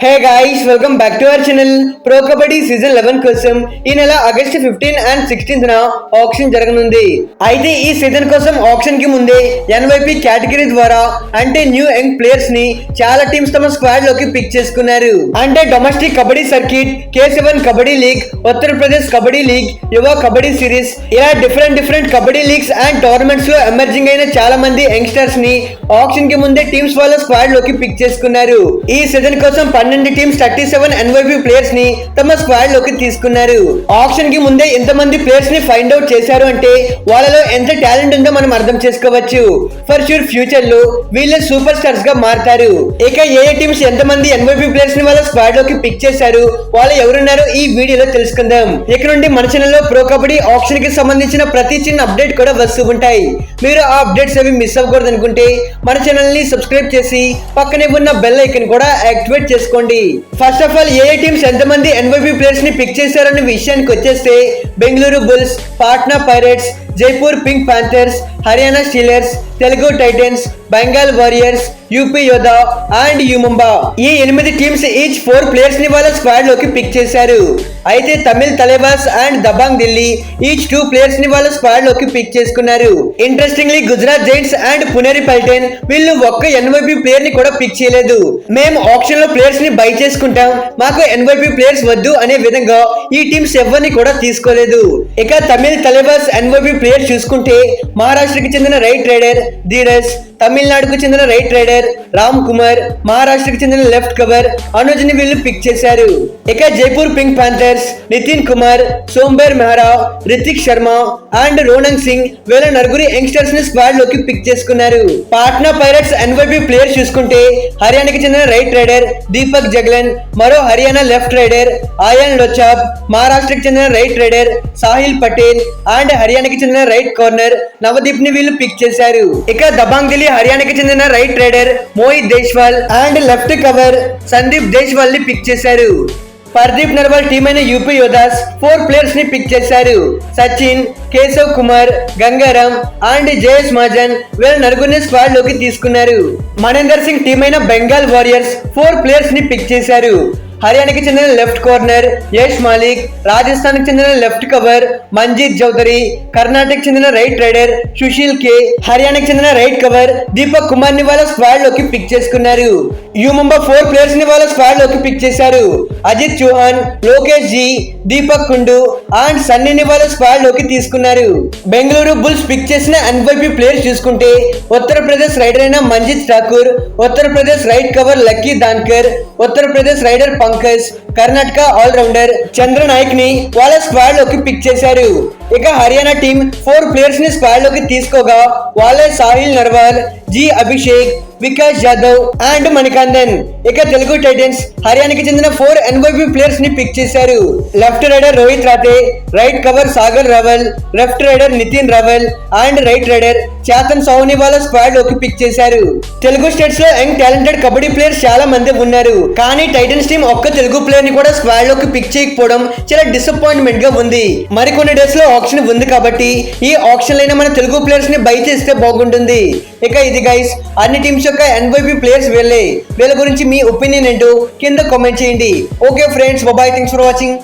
Hey guys welcome back to our channel. Pro kabaddi season 11 కోసం ఈ నెల ఆగస్ట్ 15 అండ్ 16న ఆక్షన్ జరగనుంది. అయితే ఈ సీజన్ కోసం ఆక్షన్ కి ముందే ఎన్వైపీ కేటగిరీ ద్వారా అంటే న్యూ యంగ్ ప్లేయర్స్ ని చాలా టీమ్స్ తమ స్క్వాడ్ లోకి పిక్ చేసుకున్నారు. అంటే domestic kabaddi circuit, K7 kabaddi league, Uttar Pradesh kabaddi league, యువ కబడ్డీ సిరీస్ ఇలా different kabaddi leagues and tournaments లో ఎమర్జింగ్ అయిన చాలా మంది యంగ్స్టర్స్ ని ఆక్షన్ కి ముందే టీమ్స్ వాళ్ళ స్క్వాడ్ లోకి పిక్ చేసుకున్నారు. ఈ సీజన్ కోసం 12 టీమ్స్ 37 ఎన్వైపీ ప్లేయర్స్ ని తమ స్క్వాడ్ లోకి తీసుకున్నారు. ఆప్షన్ కి ముందే ఎంతమంది ప్లేయర్స్ ని ఫైండ్ అవుట్ చేశారు అంటే వాళ్ళలో ఎంత టాలెంట్ ఉందో మనం అర్థం చేసుకోవచ్చు. ఫర్ షూర్ ఫ్యూచర్ లో వీళ్ళే సూపర్ స్టార్స్ గా మారుతారు. ఇక ఏ టీమ్స్ ఎంతమంది ఎన్వైపీ ప్లేయర్స్ ని వాళ్ళ స్క్వాడ్ లోకి పిక్ చేశారు, వాళ్ళు ఎవరున్నారో ఈ వీడియోలో తెలుసుకుందాం. ఇక్కడ నుండి మన ఛానల్ లో ప్రో కబడ్డీ ఆప్షన్ కి సంబంధించిన ప్రతి చిన్న అప్డేట్ కూడా వస్తూ ఉంటాయి. మీరు ఆ అప్డేట్స్ అవి మిస్ అవ్వకూడదు అనుకుంటే మన ఛానల్ ని సబ్స్క్రైబ్ చేసి పక్కనే ఉన్న బెల్ ఐకాన్ కూడా యాక్టివేట్ చేసుకోండి. First of all A teams ఎంతమంది ఎన్వైపీ ప్లేయర్స్ ని పిక్ చేశారనే విషయానికి వచ్చేస్తే Bengaluru bulls, Patna pirates, Jaipur pink Panthers, Haryana Steelers, Telugu Titans, Bengal warriors, UP యోధా అండ్ యుముంబా ఈ 8 టీమ్స్ ఈచ్ 4 ప్లేయర్స్ ని వాళ్ళ స్క్వాడ్ లోకి పిక్ చేశారు. అయితే Tamil Thalaivas and Dabang Delhi each 2 players ని వాళ్ళ స్క్వాడ్ లోకి పిక్ చేసుకున్నారు. Interestingly Gujarat giants and Puneri Paltan వీళ్ళు ఒక్క ఎన్వైపీ ప్లేయర్ ని కూడా పిక్ చేయలేదు. మేము ఆప్షన్ లో ప్లేయర్స్ ని బై చేసుకుంటాం, మాకు ఎన్వైపీ ప్లేయర్స్ వద్దు అనే విధంగా ఈ టీమ్స్ ఎవరిని కూడా తీసుకోలేదు. ఇక తమిళ్ తలేబాస్ ఎన్వైపీ ప్లేయర్ చూసుకుంటే మహారాష్ట్రకి చెందిన రైట్ రైడర్ ధీరజ్, తమిళనాడుకు చెందిన రైట్ రైడర్ రామ్ కుమార్, మహారాష్ట్రకి చెందిన లెఫ్ట్ కవర్ అనుజ్ ని వీళ్ళు పిక్ చేశారు. ఇక Jaipur pink panthers Nitin Kumar, Sombir Mehra, Ritik Sharma and Ronang Singh వీళ్ళ నలుగురు యంగ్స్టర్స్ ని స్క్వాడ్ లోకి పిక్ చేసుకున్నారు. పాట్నా పైరేట్స్ ఎన్వైపీ ప్లేయర్ చూసుకుంటే హర్యానాకి చెందిన రైట్ రైడర్ దీపక్ జగ్లన్, మరో హర్యానా లెఫ్ట్ రైడర్ ఆయాన్ లోచాబ్, మహారాష్ట్రకి చెందిన right raider Sahil Patel and హర్యానాకి చెందిన రైట్ కార్నర్ నవదీప్ ని వీళ్ళు పిక్ చేశారు. ఇక దబాంగ్ ఢిల్లీ హర్యానాకి చెందిన right raider Mohit Deshwal and left cover Sandeep Deshwal ని పిక్ చేశారు. పర్దీప్ నర్వాల్ టీం అయిన యూపీ యోధాస్ 4 ప్లేయర్స్ ని పిక్ చేశారు. సచిన్, కేశవ్ కుమార్, గంగారాం అండ్ జయేష్ మహాజన్ వీళ్ళ నలుగురిని స్క్వాడ్ లోకి తీసుకున్నారు. మనేందర్ సింగ్ టీం అయిన బెంగాల్ వారియర్స్ 4 ప్లేయర్స్ ని పిక్ చేశారు. హర్యానాకి చెందిన లెఫ్ట్ కార్నర్ యష్ మాలిక్, రాజస్థాన్ కి చెందిన లెఫ్ట్ కవర్ మంజీత్ చౌదరి, కర్ణాటక చెందిన రైట్ రైడర్ సుశీల్ కే, హర్యానాకి చెందిన రైట్ కవర్ దీపక్ కుమార్ ని వాళ్ళ స్క్వాడ్ లోకి పిక్ చేసుకున్నారు. యుముంబా 4 ప్లేయర్స్ ని వాళ్ళ స్క్వాడ్ లోకి పిక్ చేశారు. అజిత్ చౌహాన్, లోకేష్ జీ, దీపక్ కుండు అండ్ సన్నీని వాళ్ళ స్క్వాడ్ లోకి తీసుకున్నారు. బెంగళూరు బుల్స్ పిక్ చేసిన ఎన్వైపీ ప్లేయర్స్ చూసుకుంటే ఉత్తరప్రదేశ్ రైడర్ అయిన Manjit Thakur, Uttar Pradesh right cover Lucky Dhankar, Uttar Pradesh raider Pankaj, Karnataka all rounder Chandra Nayak ని వాళ్ళ స్క్వాడ్ లోకి పిక్ చేశారు. ఇక హర్యానా టీం 4 ప్లేయర్స్ ని స్క్వాడ్ లోకి తీసుకోగా వాళ్ళే సాహిల్ నర్వాల్, జి అభిషేక్, వికాస్ జాదవ్ అండ్ మణికందన్. ఇక తెలుగు టైటన్స్ హర్యానాకి చెందిన 4 ఎన్వైపీ ప్లేయర్స్ ని పిక్ చేశారు. Left raider Rohit Rathee, right cover Sagar Rawal, left raider Nitin Rawal and right raider Chetan సాహుని వాళ్ళ స్క్వాడ్ లోకి పిక్ చేశారు. తెలుగు స్టేట్స్ లో యంగ్ టాలెంటెడ్ కబడ్డీ ప్లేయర్స్ చాలా మంది ఉన్నారు, కానీ టైటన్స్ టీం ఒక్క తెలుగు ప్లేయర్ ని కూడా స్క్వాడ్ లోకి పిక్ చేయకపోవడం చాలా డిసప్పాయింట్మెంట్ గా ఉంది. మరికొన్ని డేస్ లో ఆప్షన్ ఉంది కాబట్టి ఈ ఆప్షన్ అయినా మన తెలుగు ప్లేయర్స్ ని బై చేస్తే బాగుంటుంది. ఇక ఇది గైస్ అన్ని టీమ్స్ యొక్క ఎన్వైపీ ప్లేయర్స్ వీళ్ళ గురించి మీ ఒపీనియన్ ఏంటో కింద కామెంట్ చేయండి. Okay friends, bye, thanks for watching.